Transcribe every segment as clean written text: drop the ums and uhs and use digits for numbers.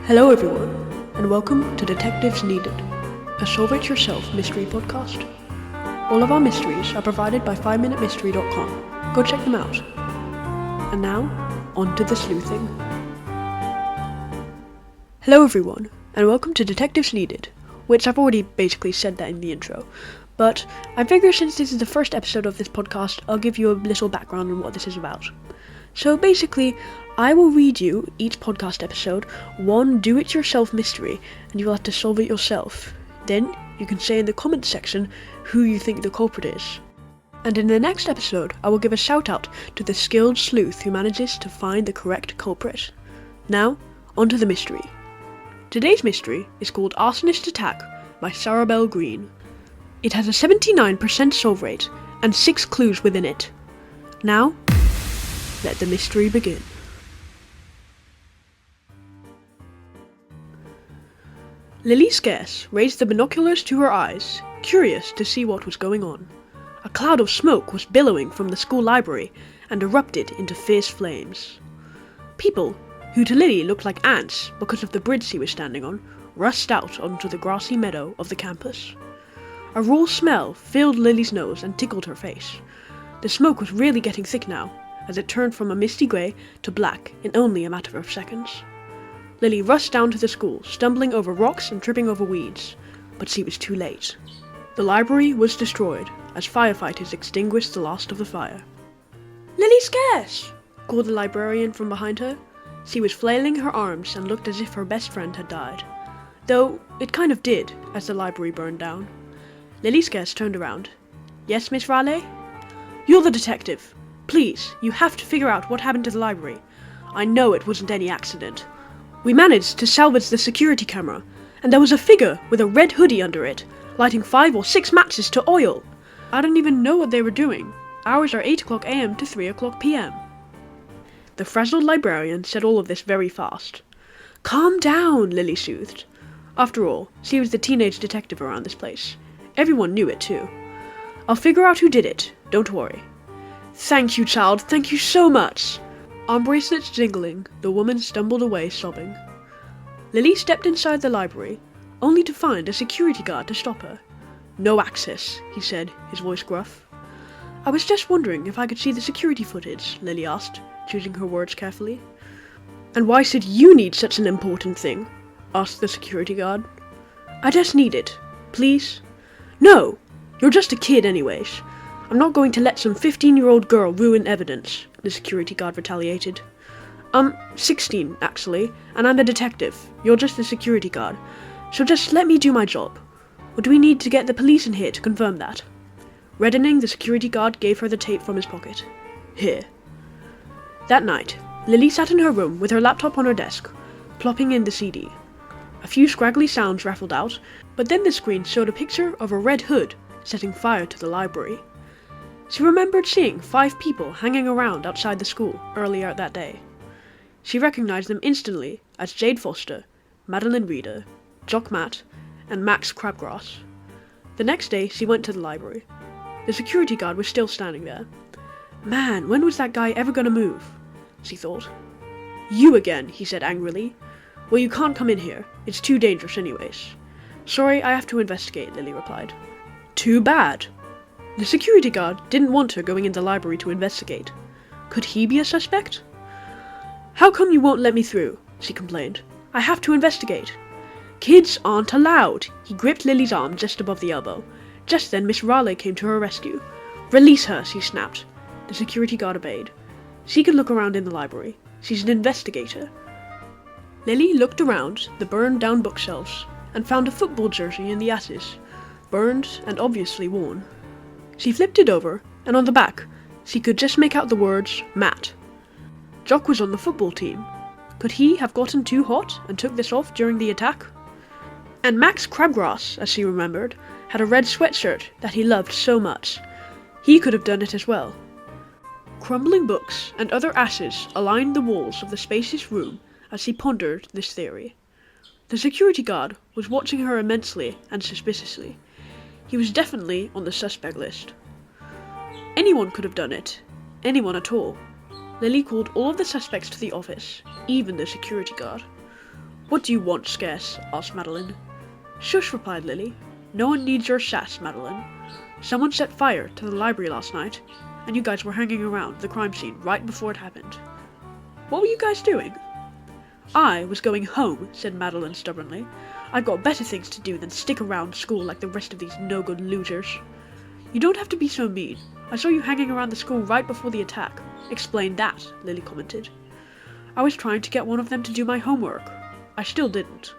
Hello everyone, and welcome to Detectives Needed, a solve-it-yourself mystery podcast. All of our mysteries are provided by 5minutemystery.com. Go check them out. And now, on to the sleuthing. Hello everyone, and welcome to Detectives Needed, which I've already basically said that in the intro. But I figure since this is the first episode of this podcast, I'll give you a little background on what this is about. So basically, I will read you, each podcast episode, one do-it-yourself mystery, and you'll have to solve it yourself. Then, you can say in the comments section who you think the culprit is. And in the next episode, I will give a shout-out to the skilled sleuth who manages to find the correct culprit. Now, on to the mystery. Today's mystery is called Arsonist Attack by Sarah Bell Green. It has a 79% solve rate, and 6 clues within it. Now, let the mystery begin. Lilly Scarce raised the binoculars to her eyes, curious to see what was going on. A cloud of smoke was billowing from the school library and erupted into fierce flames. People, who to Lilly looked like ants because of the bridge she was standing on, rushed out onto the grassy meadow of the campus. A raw smell filled Lilly's nose and tickled her face. The smoke was really getting thick now, as it turned from a misty grey to black in only a matter of seconds. Lilly rushed down to the school, stumbling over rocks and tripping over weeds, but she was too late. The library was destroyed as firefighters extinguished the last of the fire. "Lilly Scarce!" called the librarian from behind her. She was flailing her arms and looked as if her best friend had died, though it kind of did as the library burned down. Lilly Scarce turned around. "Yes, Miss Raleigh?" "You're the detective. Please, you have to figure out what happened to the library. I know it wasn't any accident. We managed to salvage the security camera, and there was a figure with a red hoodie under it, lighting 5 or 6 matches to oil. I don't even know what they were doing. Hours are 8 o'clock a.m. to 3 o'clock p.m. The frazzled librarian said all of this very fast. "Calm down," Lilly soothed. After all, she was the teenage detective around this place. Everyone knew it too. "I'll figure out who did it, don't worry." "Thank you, child, thank you so much." Arm bracelets jingling, the woman stumbled away sobbing. Lilly stepped inside the library, only to find a security guard to stop her. "No access," he said, his voice gruff. "I was just wondering if I could see the security footage," Lilly asked, choosing her words carefully. "And why should you need such an important thing?" asked the security guard. "I just need it. Please?" "No! You're just a kid anyways. I'm not going to let some 15-year-old girl ruin evidence," the security guard retaliated. "I'm 16, actually, and I'm a detective. You're just the security guard. So just let me do my job. Or do we need to get the police in here to confirm that?" Reddening, the security guard gave her the tape from his pocket. "Here." That night, Lilly sat in her room with her laptop on her desk, plopping in the CD. A few scraggly sounds raffled out, but then the screen showed a picture of a red hood setting fire to the library. She remembered seeing 5 people hanging around outside the school earlier that day. She recognized them instantly as Jade Foster, Madeline Reeder, Jock Matt, and Max Crabgrass. The next day, she went to the library. The security guard was still standing there. "Man, when was that guy ever gonna move?" she thought. "You again," he said angrily. "Well, you can't come in here. It's too dangerous anyways." "Sorry, I have to investigate," Lilly replied. "Too bad." The security guard didn't want her going in the library to investigate. Could he be a suspect? "How come you won't let me through?" she complained. "I have to investigate." "Kids aren't allowed." He gripped Lilly's arm just above the elbow. Just then Miss Raleigh came to her rescue. "Release her," she snapped. The security guard obeyed. She could look around in the library. She's an investigator. Lilly looked around the burned-down bookshelves and found a football jersey in the ashes, burned and obviously worn. She flipped it over, and on the back, she could just make out the words, Matt. Jock was on the football team. Could he have gotten too hot and took this off during the attack? And Max Crabgrass, as she remembered, had a red sweatshirt that he loved so much. He could have done it as well. Crumbling books and other ashes aligned the walls of the spacious room as she pondered this theory. The security guard was watching her immensely and suspiciously. He was definitely on the suspect list. Anyone could have done it. Anyone at all. Lilly called all of the suspects to the office, even the security guard. "What do you want, Scarce?" asked Madeline. "Shush," replied Lily. "No one needs your sass, Madeline. Someone set fire to the library last night, and you guys were hanging around the crime scene right before it happened." "What were you guys doing?" "I was going home," said Madeline stubbornly. "I've got better things to do than stick around school like the rest of these no-good losers." "You don't have to be so mean. I saw you hanging around the school right before the attack." "Explain that," Lily commented. "I was trying to get one of them to do my homework. I still didn't.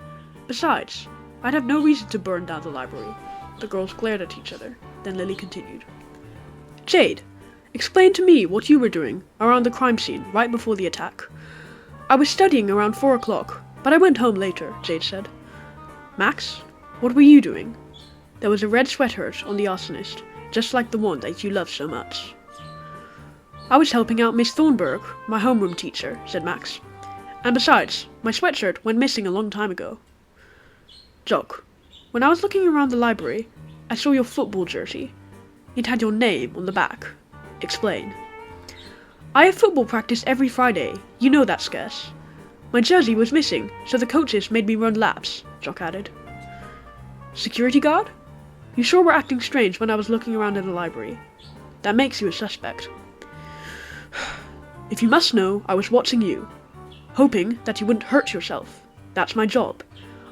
Besides, I'd have no reason to burn down the library." The girls glared at each other. Then Lily continued. "Jade, explain to me what you were doing around the crime scene right before the attack." "I was studying around 4 o'clock, but I went home later," Jade said. "Max, what were you doing?" "There was a red sweatshirt on the Arsonist, just like the one that you love so much." "I was helping out Miss Thornburg, my homeroom teacher," said Max. "And besides, my sweatshirt went missing a long time ago." "Jock, when I was looking around the library, I saw your football jersey. It had your name on the back. Explain." "I have football practice every Friday. You know that, Scarce. My jersey was missing, so the coaches made me run laps," Jock added. "Security guard? You sure were acting strange when I was looking around in the library. That makes you a suspect." "If you must know, I was watching you, hoping that you wouldn't hurt yourself. That's my job.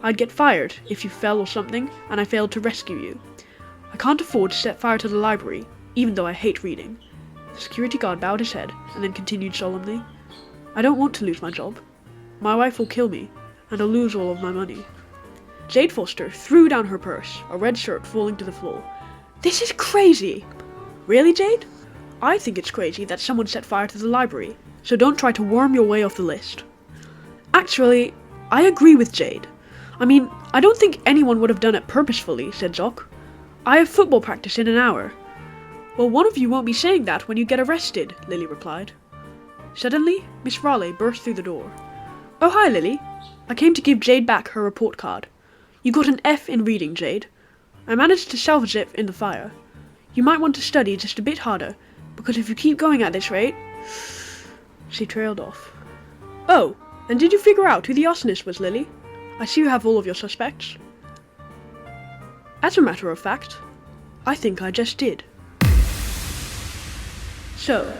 I'd get fired if you fell or something, and I failed to rescue you. I can't afford to set fire to the library, even though I hate reading." The security guard bowed his head, and then continued solemnly, "I don't want to lose my job. My wife will kill me, and I'll lose all of my money." Jade Foster threw down her purse, a red shirt falling to the floor. "This is crazy!" "Really, Jade? I think it's crazy that someone set fire to the library, so don't try to worm your way off the list." "Actually, I agree with Jade. I mean, I don't think anyone would have done it purposefully," said Jock. "I have football practice in an hour." "Well, one of you won't be saying that when you get arrested," Lily replied. Suddenly, Miss Raleigh burst through the door. "Oh, hi, Lily. I came to give Jade back her report card. You got an F in reading, Jade. I managed to salvage it in the fire. You might want to study just a bit harder, because if you keep going at this rate—" She trailed off. "Oh, and did you figure out who the arsonist was, Lily? I see you have all of your suspects." "As a matter of fact, I think I just did." So,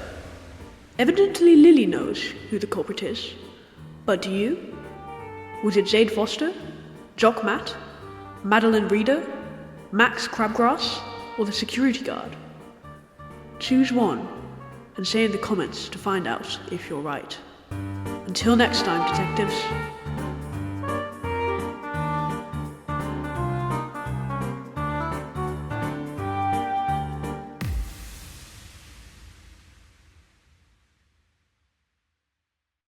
evidently Lily knows who the culprit is. But do you? Was it Jade Foster, Jock Matt, Madeline Reeder, Max Crabgrass, or the security guard? Choose one, and say in the comments to find out if you're right. Until next time, detectives.